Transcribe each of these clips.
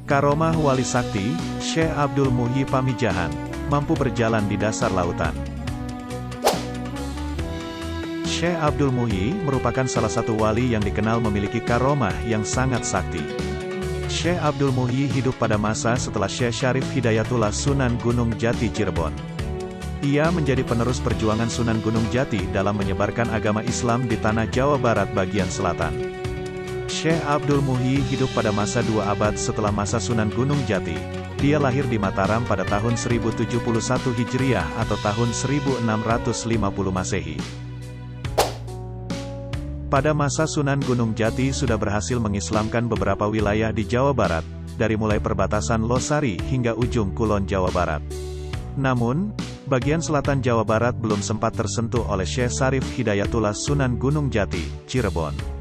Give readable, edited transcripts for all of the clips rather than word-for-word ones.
Karomah Wali Sakti, Syekh Abdul Muhyi Pamijahan, mampu berjalan di dasar lautan. Syekh Abdul Muhyi merupakan salah satu wali yang dikenal memiliki karomah yang sangat sakti. Syekh Abdul Muhyi hidup pada masa setelah Syekh Syarif Hidayatullah Sunan Gunung Jati Cirebon. Ia menjadi penerus perjuangan Sunan Gunung Jati dalam menyebarkan agama Islam di tanah Jawa Barat bagian selatan. Syekh Abdul Muhyi hidup pada masa 2 abad setelah masa Sunan Gunung Jati. Dia lahir di Mataram pada tahun 1071 Hijriah atau tahun 1650 Masehi. Pada masa Sunan Gunung Jati sudah berhasil mengislamkan beberapa wilayah di Jawa Barat, dari mulai perbatasan Losari hingga ujung Kulon Jawa Barat. Namun, bagian selatan Jawa Barat belum sempat tersentuh oleh Syekh Syarif Hidayatullah Sunan Gunung Jati, Cirebon.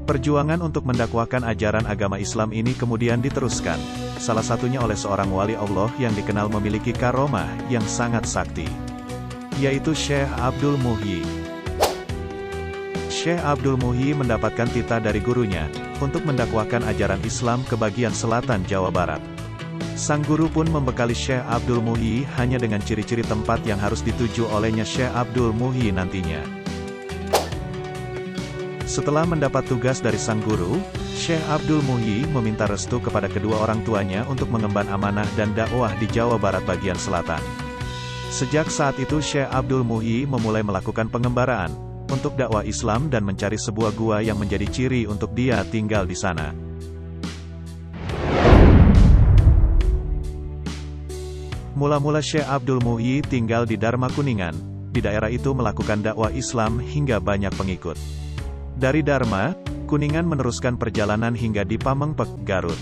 Perjuangan untuk mendakwahkan ajaran agama Islam ini kemudian diteruskan, salah satunya oleh seorang wali Allah yang dikenal memiliki karomah yang sangat sakti, yaitu Syekh Abdul Muhyi. Syekh Abdul Muhyi mendapatkan titah dari gurunya, untuk mendakwahkan ajaran Islam ke bagian selatan Jawa Barat. Sang guru pun membekali Syekh Abdul Muhyi hanya dengan ciri-ciri tempat yang harus dituju olehnya Syekh Abdul Muhyi nantinya. Setelah mendapat tugas dari sang guru, Syekh Abdul Muhyi meminta restu kepada kedua orang tuanya untuk mengemban amanah dan dakwah di Jawa Barat bagian selatan. Sejak saat itu Syekh Abdul Muhyi memulai melakukan pengembaraan, untuk dakwah Islam dan mencari sebuah gua yang menjadi ciri untuk dia tinggal di sana. Mula-mula Syekh Abdul Muhyi tinggal di Dharma Kuningan, di daerah itu melakukan dakwah Islam hingga banyak pengikut. Dari Dharma, Kuningan meneruskan perjalanan hingga di Pamengpek, Garut.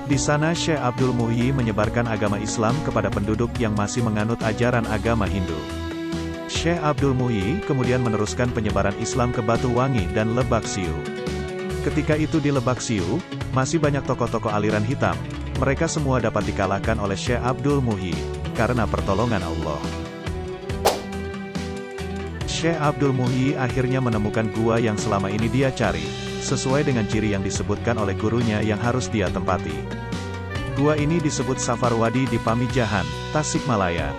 Di sana Syekh Abdul Muhyi menyebarkan agama Islam kepada penduduk yang masih menganut ajaran agama Hindu. Syekh Abdul Muhyi kemudian meneruskan penyebaran Islam ke Batuwangi dan Lebak Siu. Ketika itu di Lebak Siu, masih banyak tokoh-tokoh aliran hitam. Mereka semua dapat dikalahkan oleh Syekh Abdul Muhyi, karena pertolongan Allah. Syekh Abdul Muhyi akhirnya menemukan gua yang selama ini dia cari, sesuai dengan ciri yang disebutkan oleh gurunya yang harus dia tempati. Gua ini disebut Safarwadi di Pamijahan, Tasikmalaya.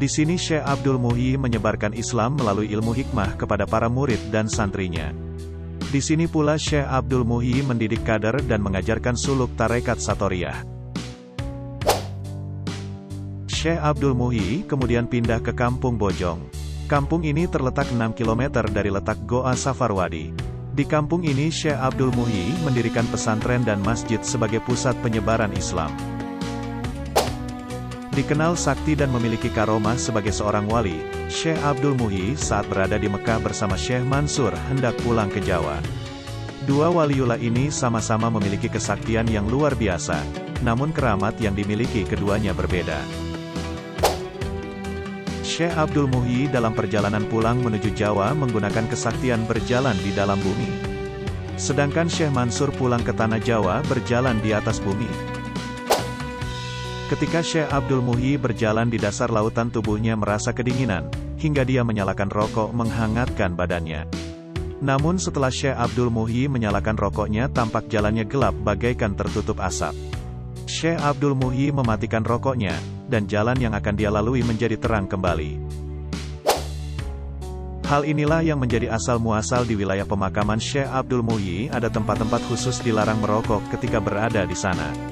Di sini Syekh Abdul Muhyi menyebarkan Islam melalui ilmu hikmah kepada para murid dan santrinya. Di sini pula Syekh Abdul Muhyi mendidik kader dan mengajarkan suluk tarekat Satoriyah. Syekh Abdul Muhyi kemudian pindah ke Kampung Bojong. Kampung ini terletak 6 km dari letak Goa Safarwadi. Di kampung ini Syekh Abdul Muhyi mendirikan pesantren dan masjid sebagai pusat penyebaran Islam. Dikenal sakti dan memiliki karomah sebagai seorang wali, Syekh Abdul Muhyi saat berada di Mekah bersama Syekh Mansur hendak pulang ke Jawa. Dua waliullah ini sama-sama memiliki kesaktian yang luar biasa, namun keramat yang dimiliki keduanya berbeda. Syekh Abdul Muhyi dalam perjalanan pulang menuju Jawa menggunakan kesaktian berjalan di dalam bumi. Sedangkan Syekh Mansur pulang ke tanah Jawa berjalan di atas bumi. Ketika Syekh Abdul Muhyi berjalan di dasar lautan tubuhnya merasa kedinginan, hingga dia menyalakan rokok menghangatkan badannya. Namun setelah Syekh Abdul Muhyi menyalakan rokoknya tampak jalannya gelap bagaikan tertutup asap. Syekh Abdul Muhyi mematikan rokoknya, dan jalan yang akan dia lalui menjadi terang kembali. Hal inilah yang menjadi asal-muasal di wilayah pemakaman Syekh Abdul Muhyi ada tempat-tempat khusus dilarang merokok ketika berada di sana.